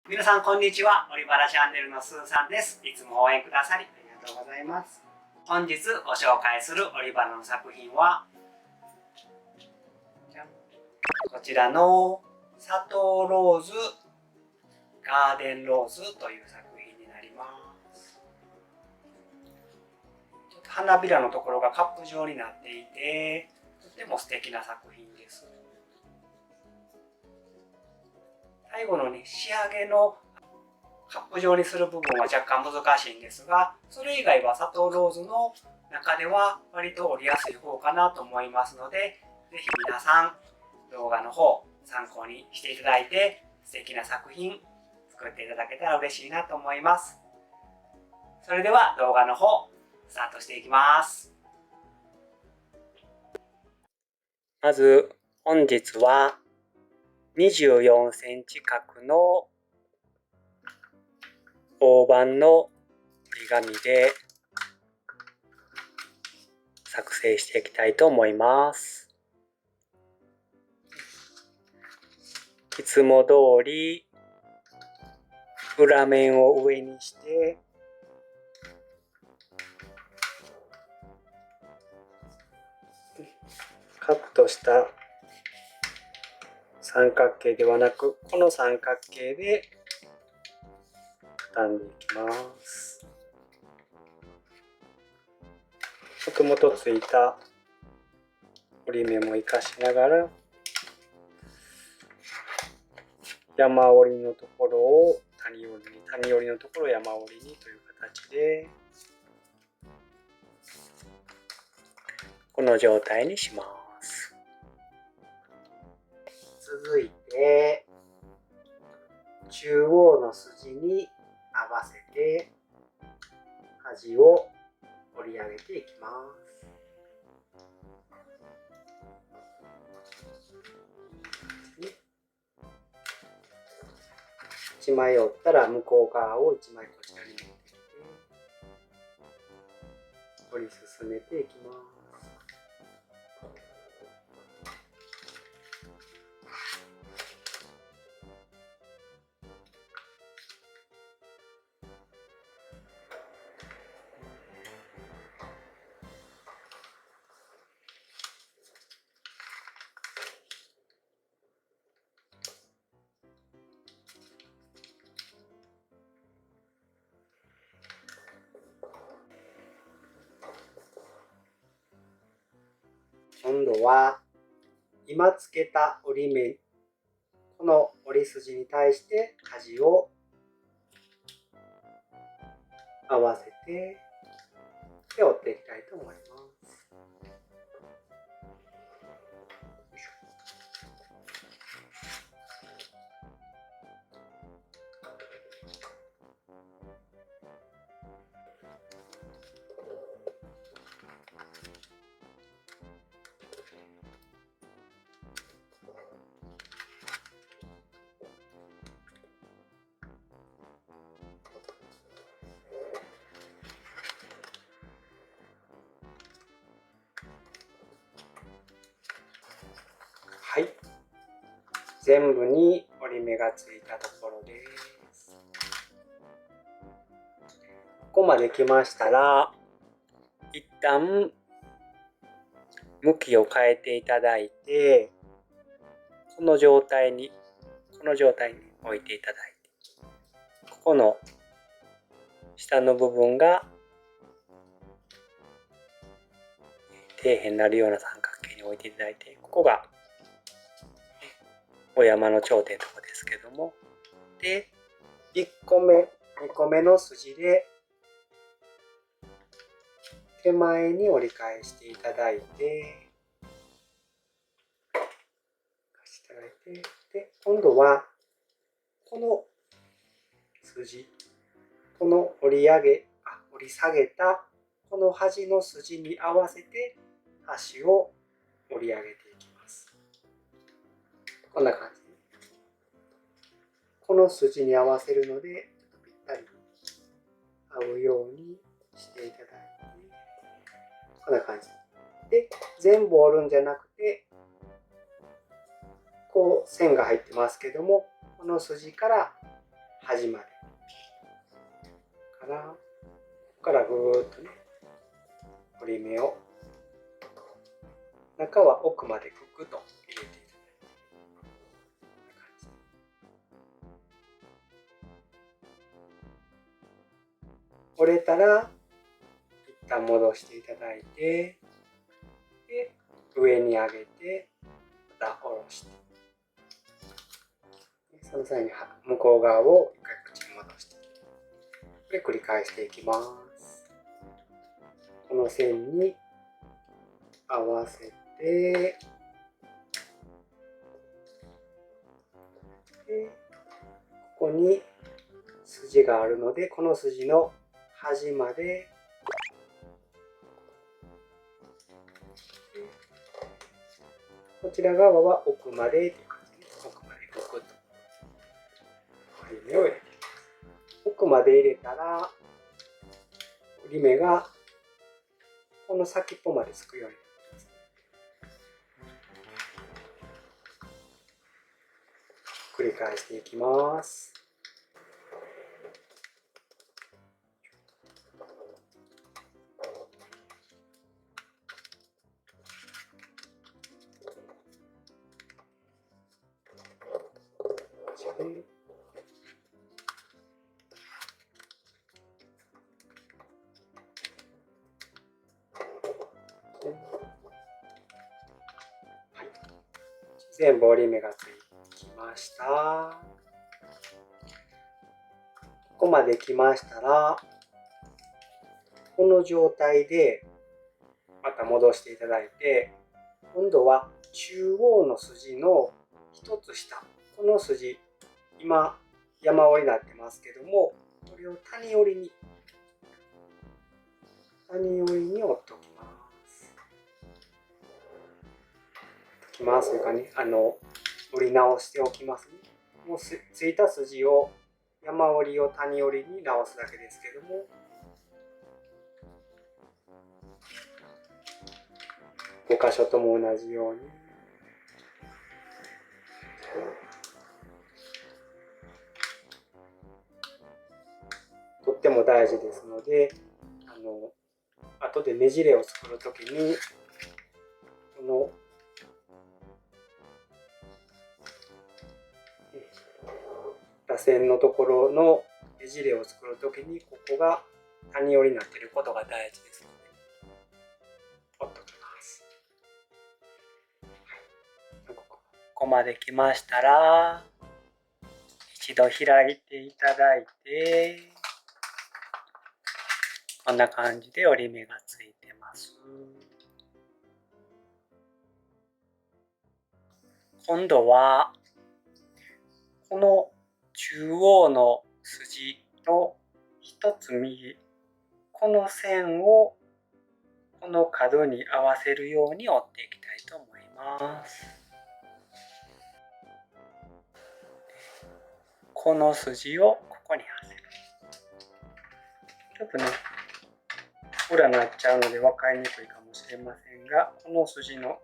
皆さんこんにちは。オリバラチャンネルのスーさんです。いつも応援くださりありがとうございます。本日ご紹介するオリバラの作品はこちらの佐藤ローズガーデンローズという作品になります。ちょっと花びらのところがカップ状になっていて、とても素敵な作品です。最後のね、仕上げのカップ状にする部分は若干難しいんですが、それ以外は佐藤ローズの中では割と折りやすい方かなと思いますので、ぜひ皆さん動画の方参考にしていただいて、素敵な作品作っていただけたら嬉しいなと思います。それでは動画の方スタートしていきます。まず本日は24センチ角の大判の折り紙で作成していきたいと思います。いつも通り裏面を上にしてカットした三角形ではなく、この三角形で畳んでいきます。もともとついた折り目も活かしながら、山折りのところを谷折りに、谷折りのところを山折りにという形で、この状態にします。続いて中央の筋に合わせて端を折り上げていきます。1枚折ったら向こう側を1枚こちらに持ってきて折り進めていきます。今度は今つけた折り目、この折り筋に対して端を合わせて折っていきたいと思います。はい、全部に折り目がついたところです。ここまで来ましたら、一旦向きを変えていただいて、この状態に置いていただいて、ここの下の部分が底辺になるような三角形に置いていただいて、ここがお山の頂点のとこですけども、で1個目2個目の筋で手前に折り返していただいて、で今度はこの筋、この折り下げたこの端の筋に合わせて端を折り上げていきます。こんな感じ。この筋に合わせるのでぴったり合うようにしていただいて、こんな感じで全部折るんじゃなくて、こう線が入ってますけども、この筋から端までからここからぐーっとね折り目を中は奥までクッと入れていただいてこんな感じ折れたら一旦戻していただいてで上に上げてまた下ろしてその際に向こう側を一回こっちに戻してで繰り返していきます。この線に合わせてでここに筋があるのでこの筋の端までこちら側は奥までという感じで奥までグッと折り目を入れていきます。奥まで入れたら折り目がこの先っぽまでつくようになります。繰り返していきます。全部折り目がついてきました。ここまで来ましたらこの状態でまた戻していただいて今度は中央の筋の一つ下この筋今山折りになってますけどもこれを谷折りに折っておきます。というかね折り直しておきますね。もうついた筋を山折りを谷折りに直すだけですけども5箇所とも同じようにとっても大事ですので後でねじれを作るときにこの螺旋のところのねじれを作るときにここが谷折りになっていることが大事ですので折っておきます。ここまで来ましたら一度開いていただいてこんな感じで折り目がついてます。今度はこの中央の筋の一つ右この線をこの角に合わせるように折っていきたいと思います。この筋をここに合わせる。ちょっとね裏なっちゃうので分かりにくいかもしれませんがこの筋の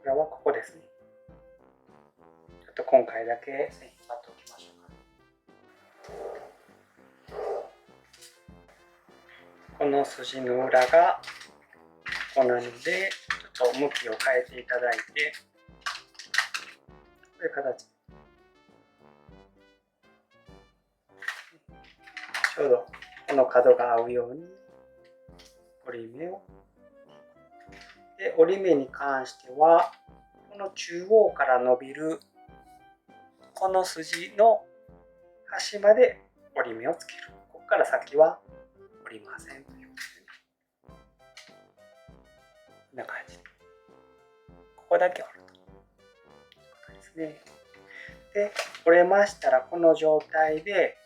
裏はここですね。ちょっと今回だけ線引っ張っておきましょうか。この筋の裏がここなのでちょっと向きを変えていただいてこういう形ちょうどこの角が合うように折り目をで折り目に関してはこの中央から伸びるこの筋の端まで折り目をつける。ここから先は折りませんということで、ね、こんな感じでここだけ折るということですね。で折れましたらこの状態で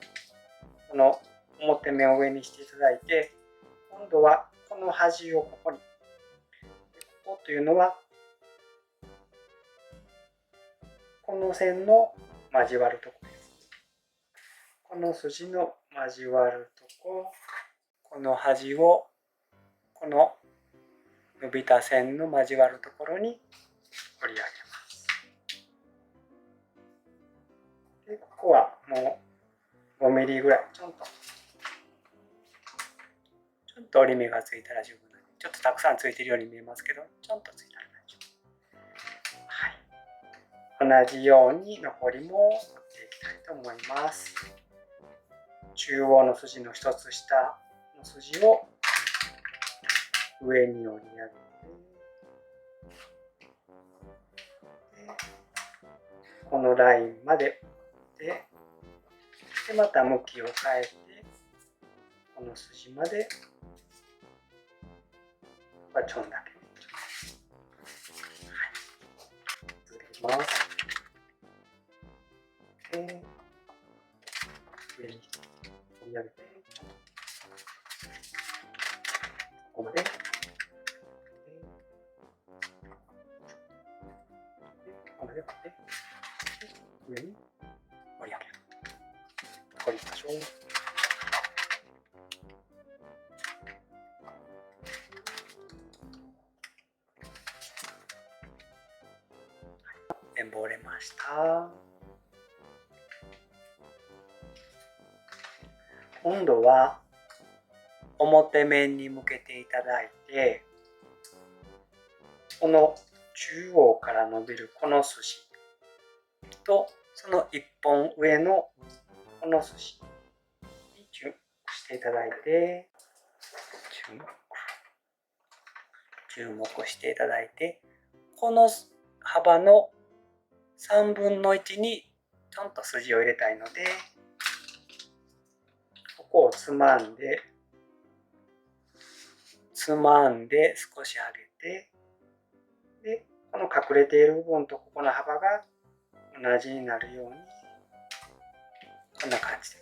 この表目を上にしていただいて今度はこの端をここにここというのはこの線の交わるところです。この筋の交わるとここの端をこの伸びた線の交わるところに折り上げます。でここはもう5ミリぐらいちょっと折り目がついたら十分なんで、ちょっとたくさんついてるように見えますけど、ちょっとついたら大丈夫。はい、同じように残りも折っていきたいと思います。中央の筋の一つ下の筋を上に折り上げて、このラインまで折って、でまた向きを変えてこの筋までちょんだけずれます。で上に折り上げてここまでここまで折って上に折り上げる。折りましょう。全部折れました。今度は表面に向けていただいて、この中央から伸びるこの筋とその一本上のこの筋に注目していただいて、注目していただいて、この幅の3分の1にちょんと筋を入れたいので、ここをつまんで少し上げて、でこの隠れている部分とここの幅が同じになるように、こんな感じで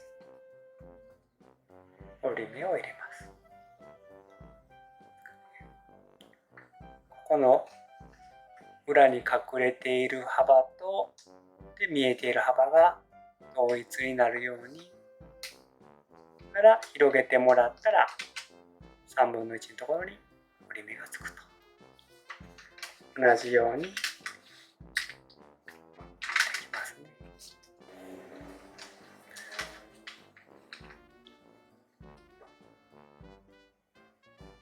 折り目を入れます。ここの裏に隠れている幅とで見えている幅が同一になるようにから広げてもらったら、3分の1のところに折り目がつくと。同じようにできますね。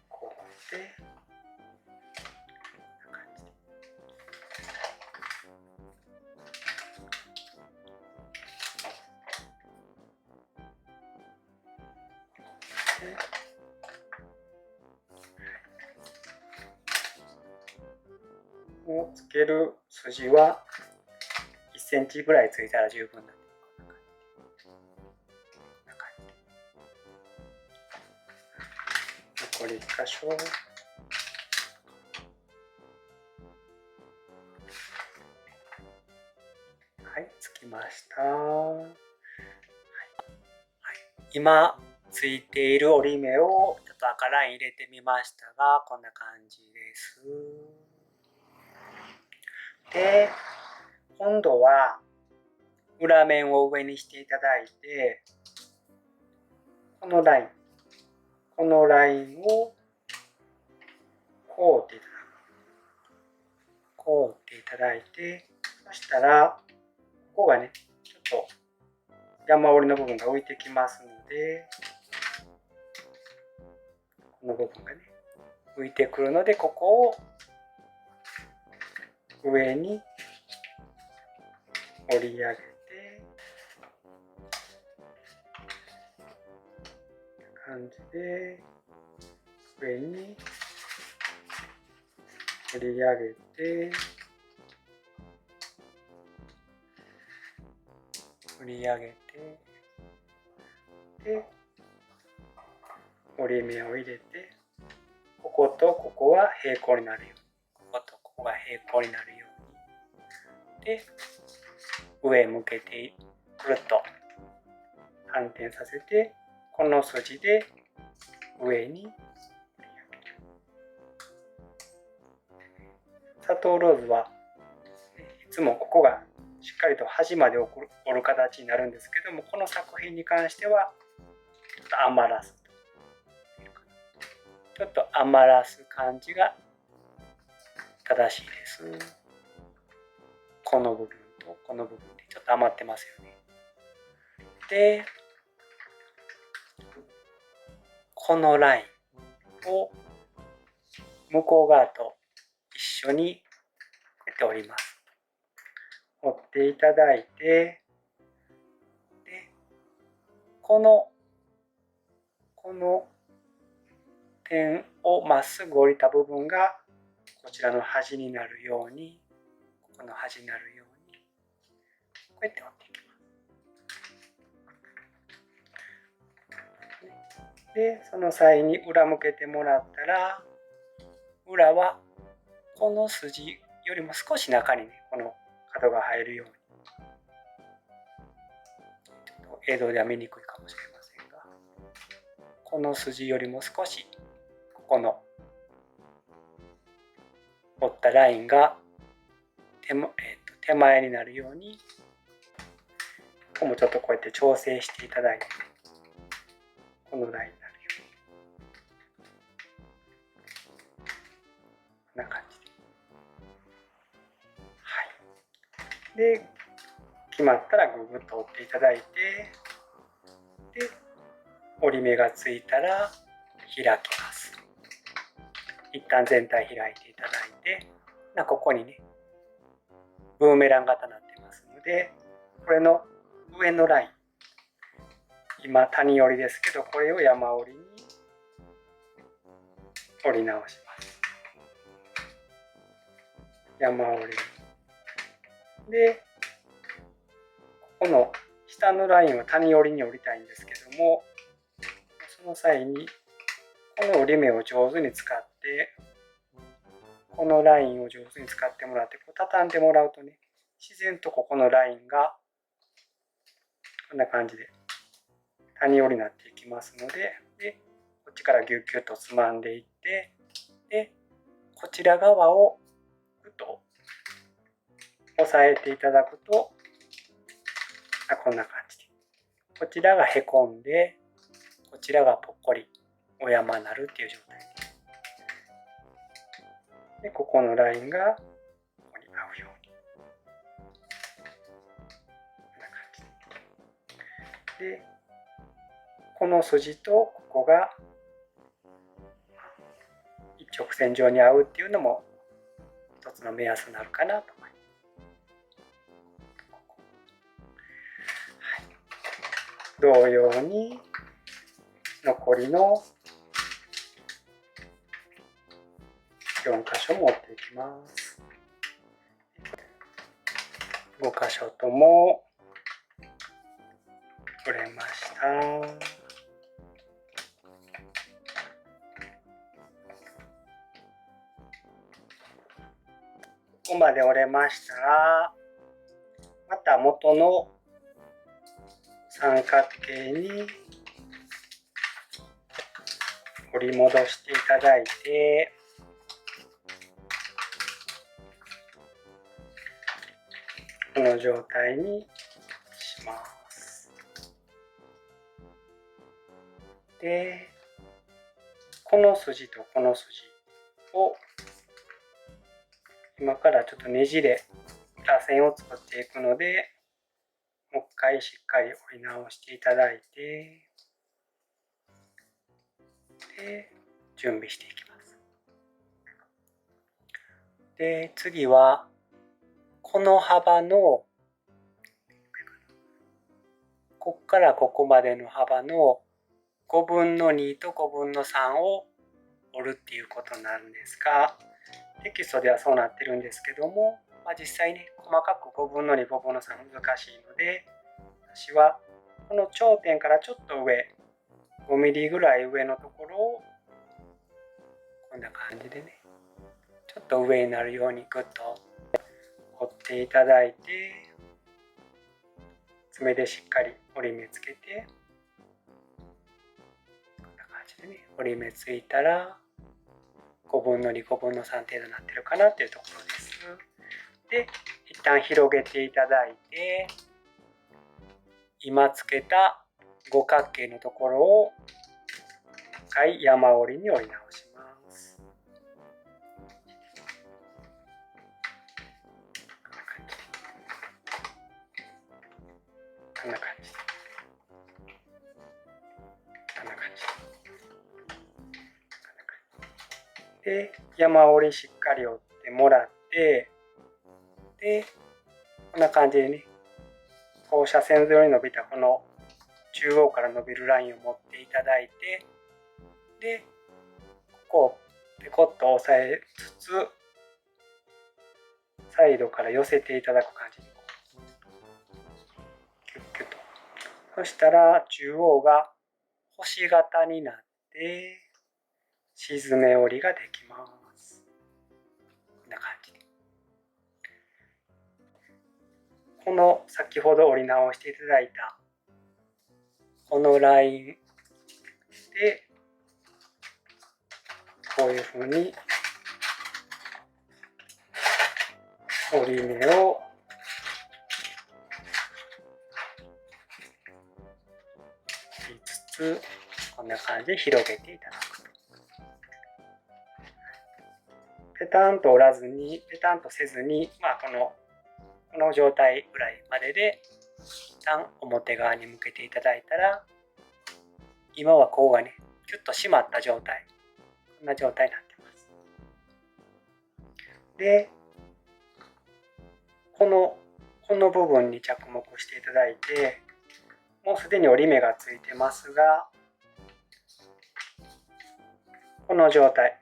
こうでこんな感じで。をつける筋は1センチぐらいついたら十分なんで、残り1箇所。はい、つきました。はい、今ついている折り目をちょっと赤ライン入れてみましたが、こんな感じです。で、今度は裏面を上にしていただいて、このラインをこう折っていただく。こう折っていただいて、そしたらここがね、ちょっと山折りの部分が浮いてきますので、この部分がね浮いてくるので、ここを上に折り上げて、感じで上に折り上げて、折り上げて、で折り目を入れて、こことここは平行になるように、こことここが平行になるようにで、上向けてくるっと反転させて、この筋で上に折り上げる。砂糖ローズはいつもここがしっかりと端まで折る形になるんですけども、この作品に関してはちょっと余らす、ちょっと余らす感じが正しいです。この部分とこの部分でちょっと余ってますよね。で、このラインを向こう側と一緒にこうやって折ります。折っていただいて、でこの点をまっすぐ折りた部分がこちらの端になるように、ここの端になるようにこうやって折っていきます。でその際に裏向けてもらったら、裏はこの筋よりも少し中にね、この角が入るように、ちょっと映像では見にくいかもしれませんが、この筋よりも少しここの折ったラインが手前になるように、ここもちょっとこうやって調整していただいて、このラインになるように、こんな感じで、はい。で、決まったらググッと折っていただいて、で、折り目がついたら開きます。一旦全体開いていただいて、ここにね、ブーメラン型になってますので、これの上のライン、今谷折りですけど、これを山折りに折り直します。山折りで、ここの下のラインは谷折りに折りたいんですけども、その際にこの折り目を上手に使って、このラインを上手に使ってもらって、こう畳んでもらうとね、自然とここのラインがこんな感じで谷折りになっていきますので、こっちからギュッギュッとつまんでいって、でこちら側をぐっと押さえていただくと、こんな感じで、こちらがへこんで、こちらがぽっこりお山になるっていう状態で、ここのラインがここに合うように、こんな感じで、この筋とここが一直線上に合うっていうのも一つの目安になるかなと思います。同様に残りの4箇所も折っていきます。5箇所とも折れました。ここまで折れましたら、また元の三角形に折り戻していただいて、この状態にします。で、この筋とこの筋を今からちょっとねじれらせんを作っていくので、もう一回しっかり折り直していただいて、で準備していきます。で、次はこの幅のこっからここまでの幅の5分の2と5分の3を折るっていうことになるんですが、テキストではそうなってるんですけども、実際ね、細かく5分の2、5分の3難しいので、私はこの頂点からちょっと上、5ミリぐらい上のところをこんな感じでね、ちょっと上になるようにグッと折っていただいて、爪でしっかり折り目つけて、こんな感じでね、折り目ついたら5分の2、5分の3程度になってるかなっていうところです。で、一旦広げていただいて、今つけた五角形のところを一回山折りに折り直します。こんな感じ。で、山折りしっかり折ってもらって、で、こんな感じでね、放射線上に伸びたこの中央から伸びるラインを持っていただいて、で、ここをペコッと押さえつつ、サイドから寄せていただく感じ。キュッキュッと。そしたら中央が星型になって、沈め折りができます。こんな感じで。この先ほど折り直していただいたこのラインで、こういうふうに折り目をしつつ、こんな感じで広げていただく。ペタンと折らずに、ペタンとせずに、この状態ぐらいまでで、一旦表側に向けていただいたら、今はここがね、キュッと締まった状態。こんな状態になってます。で、この部分に着目していただいて、もうすでに折り目がついてますが、この状態。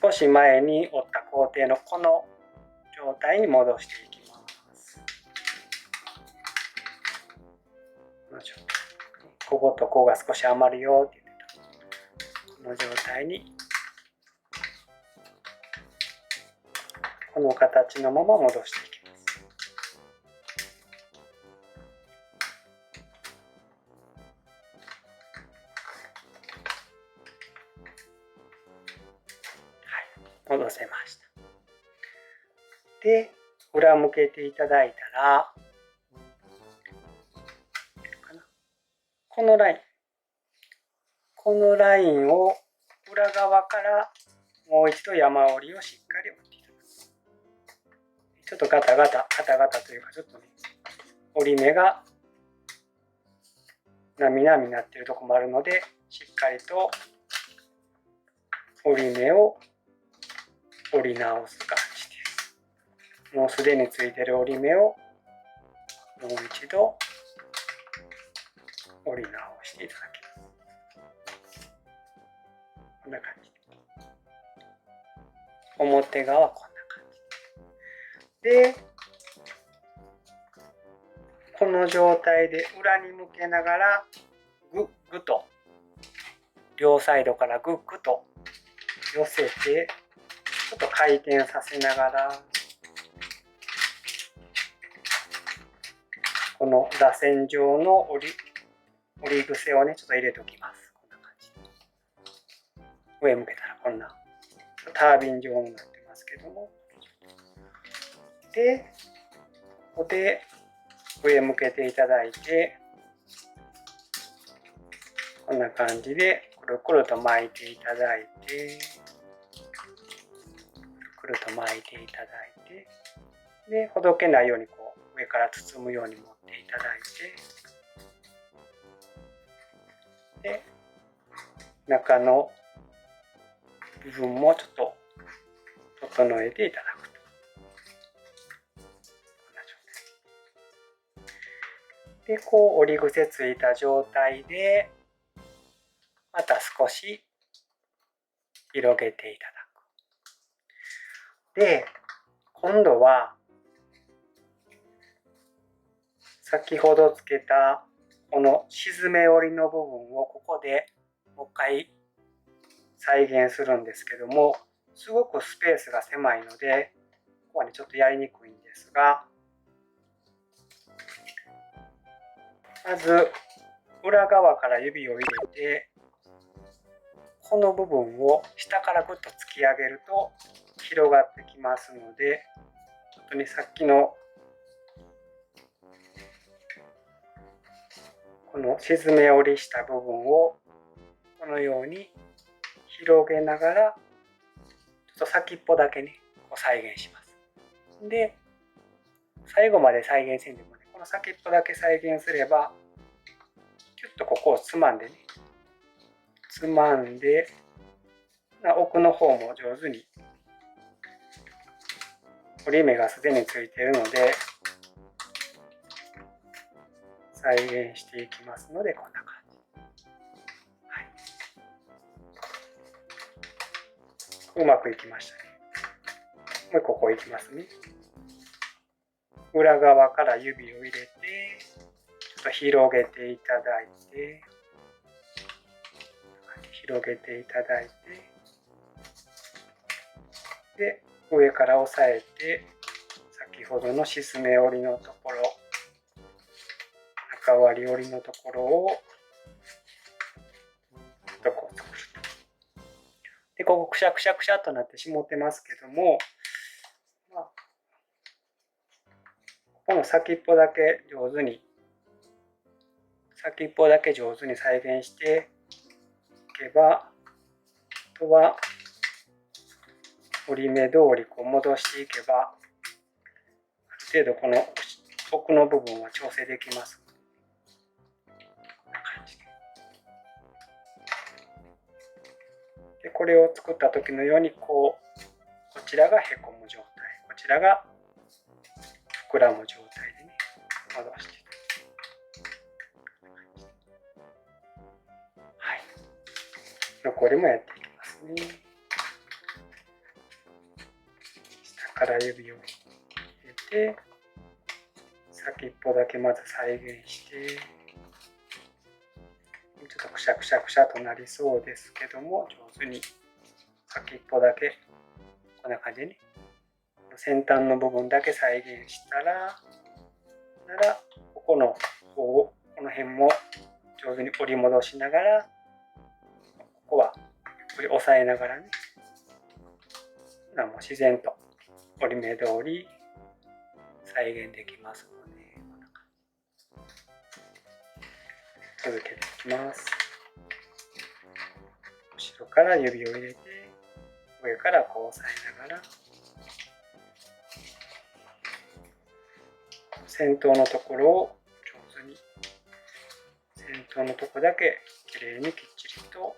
少し前に折った工程のこの状態に戻していきます。こことここが少し余るよって言ってた。この状態に、この形のまま戻していきます。はい、戻せました。で、裏向けていただいたら、このラインを裏側からもう一度山折りをしっかり折っていただく。ちょっとガタガタというか、ちょっとね、折り目がなみなみになっているところもあるので、しっかりと折り目を折り直す感じです。もうすでについている折り目をもう一度折り直していただきます。こんな感じ。表側こんな感じ。で、この状態で裏に向けながらグッグと両サイドからグッグと寄せて、ちょっと回転させながら、この螺旋状の折り癖をね、ちょっと入れておきます。こんな感じ。上向けたらこんなタービン状になってますけども。で、ここで上向けていただいて、こんな感じでくるくると巻いていただいて、くるくると巻いていただいて、で、ほどけないようにこう上から包むように持っていただいて、で、中の部分もちょっと整えていただくと。で、こう折り癖ついた状態で、また少し広げていただく。で、今度は先ほどつけたこの沈め折りの部分をここでもう一回再現するんですけども、すごくスペースが狭いので、ここはねちょっとやりにくいんですが、まず裏側から指を入れて、この部分を下からぐっと突き上げると広がってきますので、ちょっとねさっきのこの沈め折りした部分をこのように広げながら、ちょっと先っぽだけねこう再現します。で、最後まで再現せんでもね、この先っぽだけ再現すれば、キュッとここをつまんでね、つまんで奥の方も上手に折り目がすでについているので再現していきますので、こんな感じ。はい、うまくいきましたね。もうここいきますね。裏側から指を入れて、ちょっと広げていただいて、広げていただいて、で、上から押さえて、先ほどのしすめ折りのところ、中割り折りのところを、こう作ると。で、ここくしゃくしゃくしゃとなってしもってますけども、ここの先っぽだけ上手に再現していけば、あとは折り目通りこう戻していけば、ある程度この奥の部分は調整できます。こんな感じで、これを作った時のようにこちらがへこむ状態、こちらが膨らむ状態でね、戻していく。はい。残りもやっていきますね。下から指を入れて、先っぽだけまず再現して、ちょっとくしゃくしゃくしゃとなりそうですけども、上手に先っぽだけこんな感じでね、先端の部分だけ再現したら、この辺も上手に折り戻しながら、ここはゆっくり押さえながらね、もう自然と折り目通り再現できますので、続けていきます。後ろから指を入れて、上からこう押さえながら、先頭のところを上手に、先頭のところだけきれいにきっちりと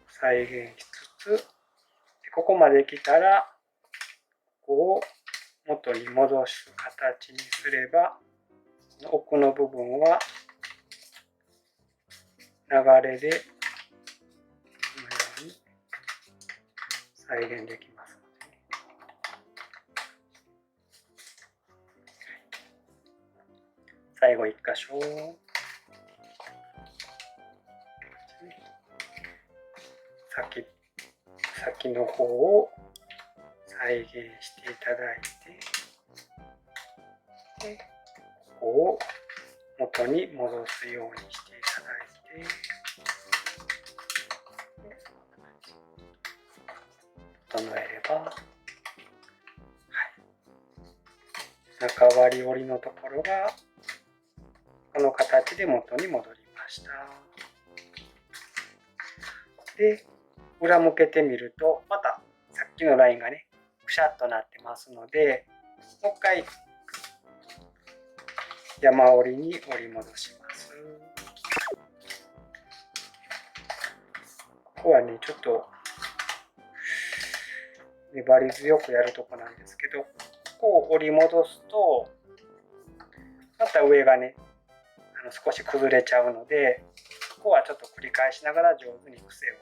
再現しつつ、ここまで来たら、ここを元に戻す形にすれば、奥の部分は流れでこのように再現できますので、最後1箇所先の方を再現していただいて、ここを元に戻すようにしていただいて、整えれば、はい、中割り折りのところがこの形で元に戻りました。で、裏向けてみると、またさっきのラインがね、くしゃっとなってますので、もう一回山折りに折り戻します。ここはね、ちょっと粘り強くやるとこなんですけど、ここを折り戻すと、また上がね、少し崩れちゃうので、ここはちょっと繰り返しながら上手に癖を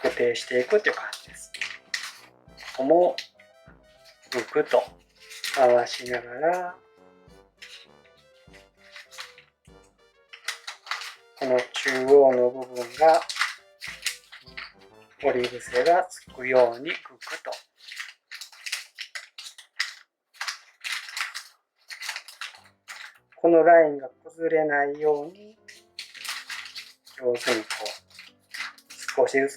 確定していくっていう感じです。ここもぐくと回しながら、この中央の部分が折り癖がつくようにぐくと。このラインが崩れないように上手に少しず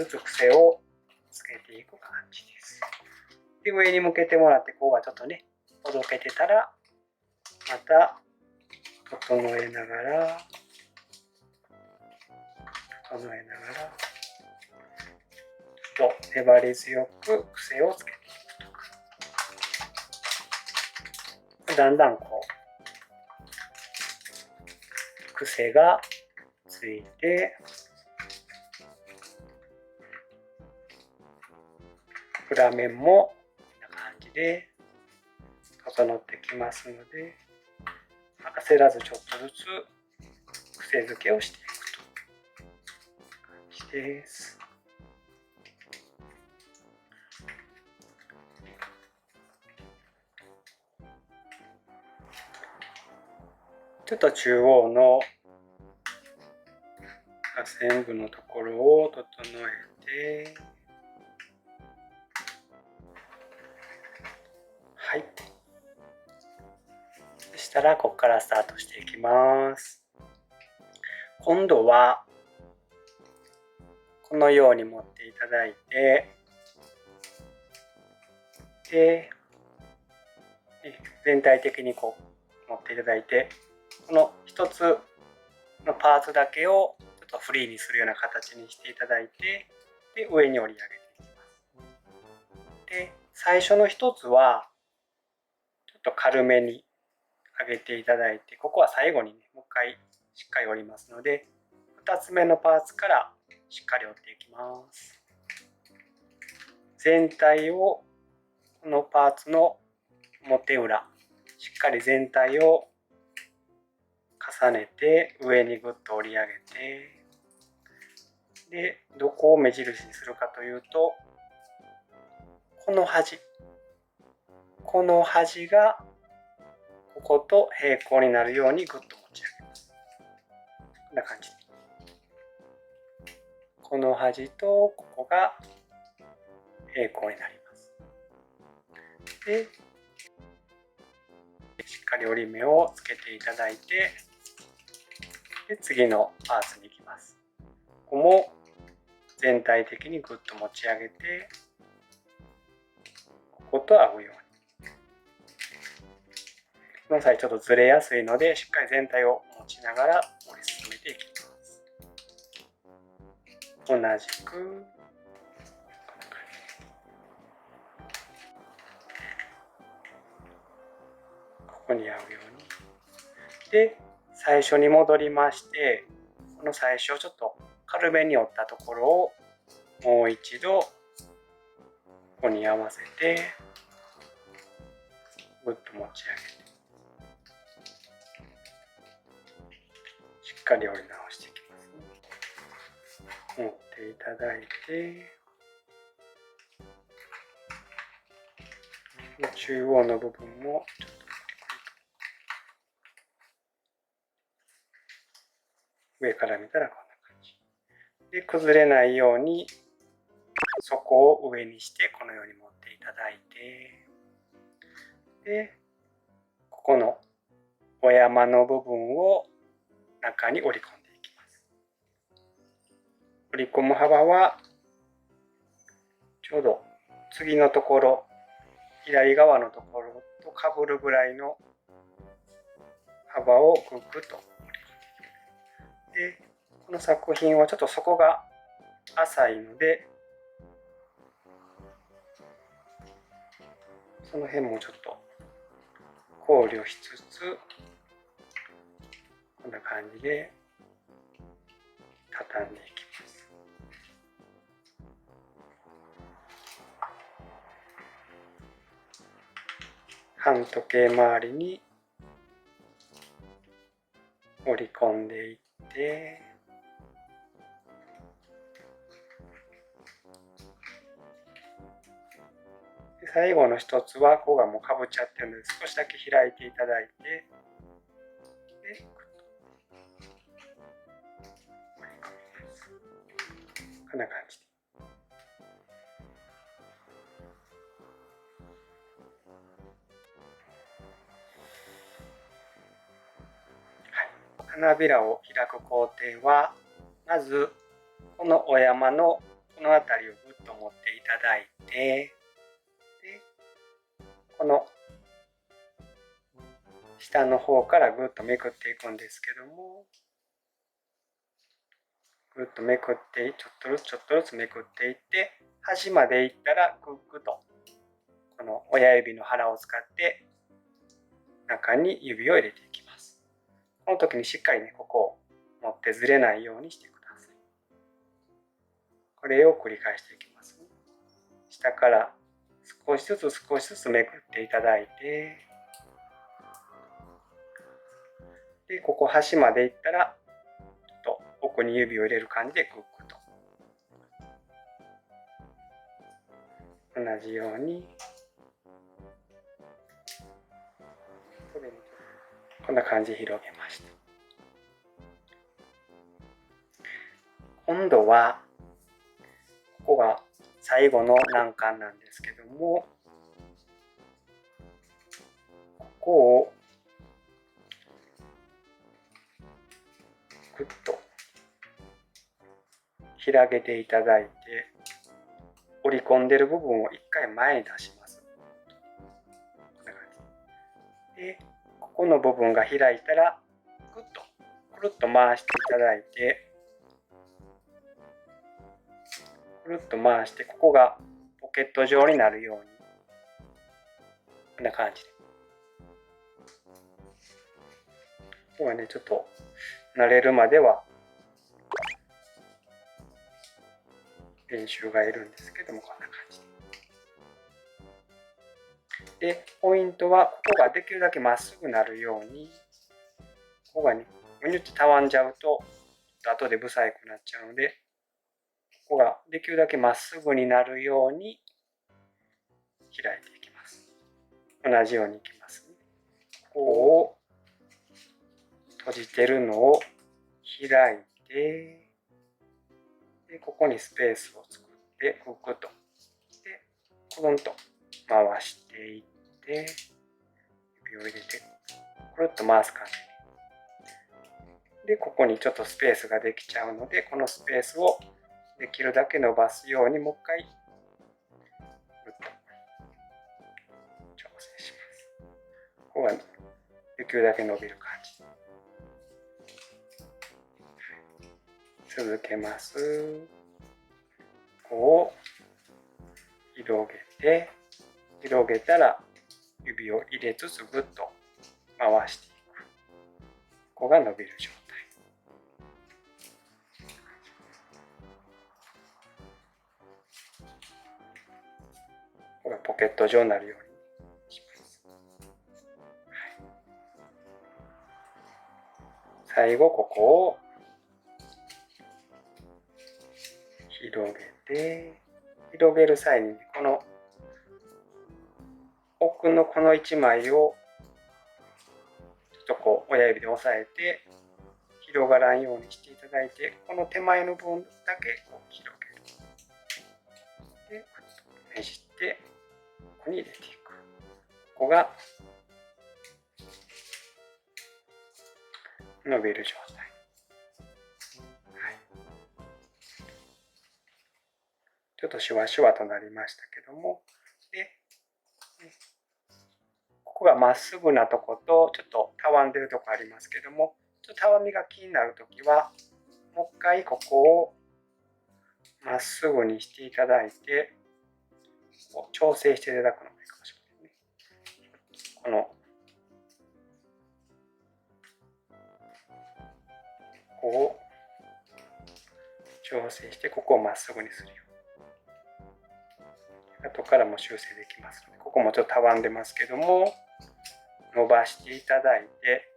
つ癖をつけていく感じです。で、上に向けてもらって、ここはちょっとね、ほどけてたら、また整えながら、ちょっと粘り強く癖をつけていくと。だんだん癖がつついて、裏面もこんな感じで整ってきますので、焦らずちょっとずつ癖付けをしていくという感じです。ちょっと中央の螺旋部のところを整えて、はい。そしたらここからスタートしていきます。今度はこのように持っていただいて、で、全体的にこう持っていただいて、この一つのパーツだけをちょっとフリーにするような形にしていただいて、で上に折り上げていきます。で、最初の一つはちょっと軽めに上げていただいて、ここは最後にね、もう一回しっかり折りますので、2つ目のパーツからしっかり折っていきます。全体をこのパーツの表裏、しっかり全体を重ねて上にぐっと折り上げて、で、どこを目印にするかというと、この端がここと平行になるようにぐっと持ち上げます。こんな感じで。この端とここが平行になります。で、しっかり折り目をつけていただいて、で次のパーツに行きます。ここも全体的にぐっと持ち上げて、ここと合うように。この際ちょっとずれやすいので、しっかり全体を持ちながら折り進めていきます。同じくここに合うように。で、最初に戻りまして、この最初ちょっと軽めに折ったところをもう一度ここに合わせてぐっと持ち上げて、しっかり折り直していきますね。持っていただいて、中央の部分もちょっと上から見たらこんな感じで、崩れないように底を上にしてこのように持っていただいて、でここのお山の部分を中に折り込んでいきます。折り込む幅はちょうど次のところ、左側のところとかぶるぐらいの幅をぐぐっと折り込んでいきます。で、この作品はちょっと底が浅いので、その辺もちょっと考慮しつつ、こんな感じで畳んでいきます。半時計回りに折り込んでいって、最後の一つはここがもうかぶっちゃってるので、少しだけ開いていただいて、で折り込みます。こんな感じで。花びらを開く工程は、まずこのお山のこの辺りをぐっと持っていただいて、でこの下の方からぐっとめくっていくんですけども、ぐっとめくってちょっとずつめくっていって、端までいったらぐっぐとこの親指の腹を使って中に指を入れていきます。この時にしっかりね、ここを持ってずれないようにしてください。これを繰り返していきます。下から少しずつめくっていただいて、でここ端までいったらちょっと奥に指を入れる感じでグッグと同じようにこんな感じで広げました。今度はここが最後の難関なんですけども、ここをグッと広げていただいて、折り込んでる部分を一回前に出します。こんな感じで、ここの部分が開いたらグッとくるっと回していただいて、くるっと回して、ここがポケット状になるように、こんな感じで。ここはね、ちょっと慣れるまでは練習がいるんですけども、こんな感じで。で、ポイントは、ここができるだけまっすぐなるように、ここがね、むにゅってたわんじゃうと、後で不細工になっちゃうので、ここができるだけまっすぐになるように開いていきます。同じようにいきますね。ここを閉じてるのを開いて、でここにスペースを作ってグッグッとでコロンと回していって、指を入れてくるっと回す感じで、ここにちょっとスペースができちゃうので、このスペースをできるだけ伸ばすようにもう一回グッと調整します。ここはできるだけ伸びる感じ。続けます。こう広げたら指を入れつつぐっと回していく。ここが伸びる状態。これがポケット状になるようにします。最後ここを広げる際にこの奥のこの1枚をちょっとこう親指で押さえて広がらんようにしていただいて、この手前の分だけこう広げる。で、ねじってここに入れていく。ここが伸びる状態。ちょっとシュワシュワとなりましたけども、でここがまっすぐなとことちょっとたわんでるとこありますけども、ちょっとたわみが気になるときはもう一回ここをまっすぐにしていただいて調整していただくのがいいかもしれないね。ここを調整してここをまっすぐにするように。後からも修正できますので、ここもちょっとたわんでますけども、伸ばしていただいて、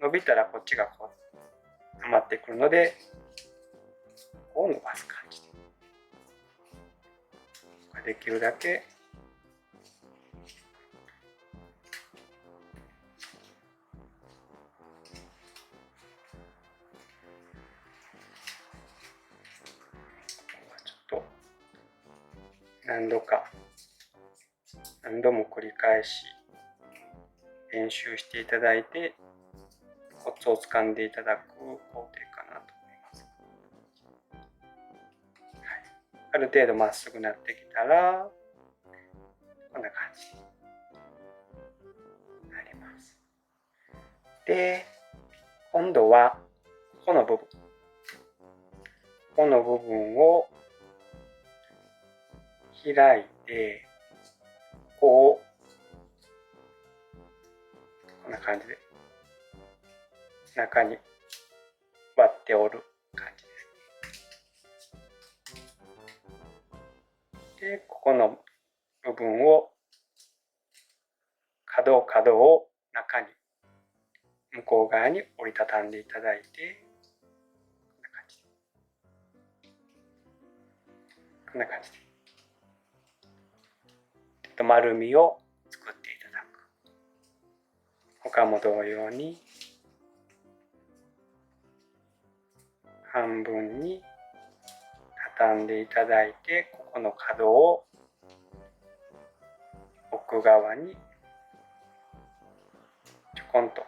伸びたらこっちがこう溜まってくるので、こう伸ばす感じで。できるだけ何度も繰り返し練習していただいてコツをつかんでいただく工程かなと思います。ある程度まっすぐなってきたらこんな感じになります。で、今度はこの部分を開いてこんな感じで中に割っっておる感じですね。で、ここの部分を角を中に向こう側に折りたたんでいただいて、こんな感じでちょっと丸みを作っていただく。他も同様に半分に畳んでいただいて、ここの角を奥側にちょこんと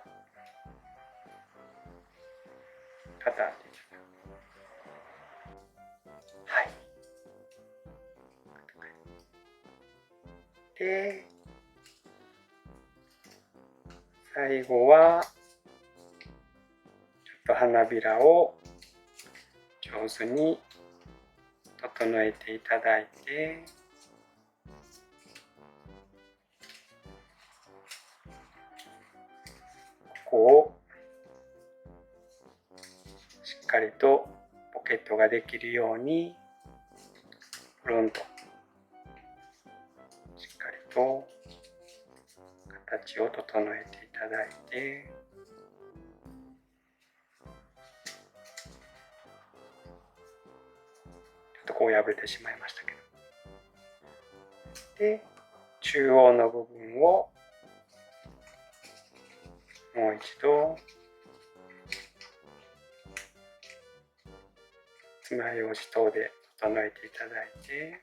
畳んでいただく。はい。で、最後はちょっと花びらを上手に整えていただいて、ここをしっかりとポケットができるようにプルンとしっかりと形を整えていただいて、ちょっとこう破れてしまいましたけど、で中央の部分をもう一度爪楊枝等で整えていただいて、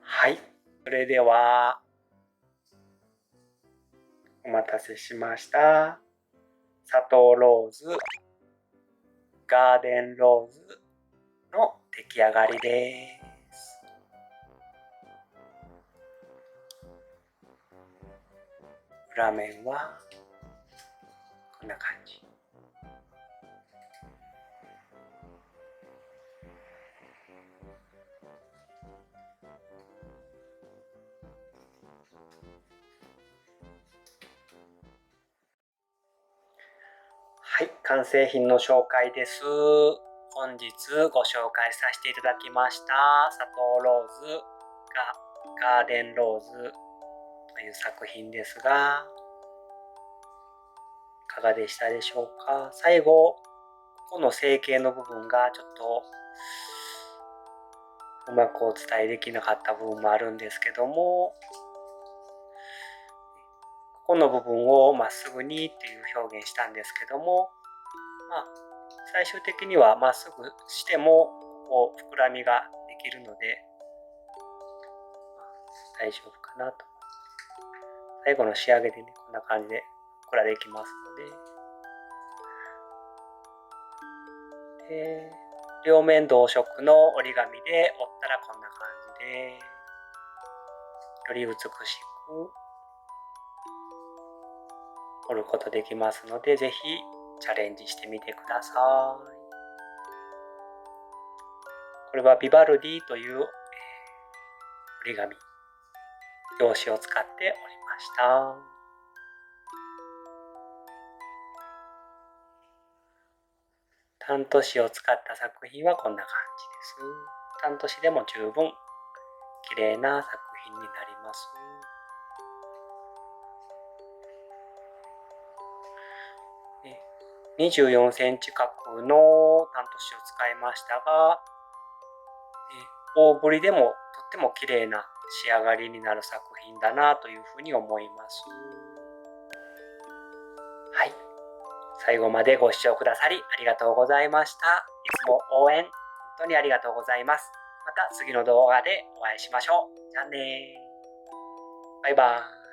はい、それではお待たせしました。砂糖ローズガーデンローズの出来上がりです。裏面はこんな感じ。はい、完成品の紹介です。本日ご紹介させていただきました砂糖ローズガーデンローズという作品ですが、いかがでしたでしょうか。最後、この成形の部分がちょっとうまくお伝えできなかった部分もあるんですけども、ここの部分をまっすぐにっていう表現したんですけども、最終的にはまっすぐしてもこう膨らみができるので、大丈夫かなと。最後の仕上げでね、こんな感じでふっくらできますので、両面同色の折り紙で折ったらこんな感じで、より美しく折ることできますので、ぜひチャレンジしてみてください。これはビバルディという折り紙、用紙を使って折りました。タント紙を使った作品はこんな感じです。タント紙でも十分綺麗な作品になります。24センチ角のタント紙を使いましたが、大ぶりでもとっても綺麗な仕上がりになる作品だなというふうに思います。はい。最後までご視聴くださりありがとうございました。いつも応援本当にありがとうございます。また次の動画でお会いしましょう。じゃあね。バイバーイ。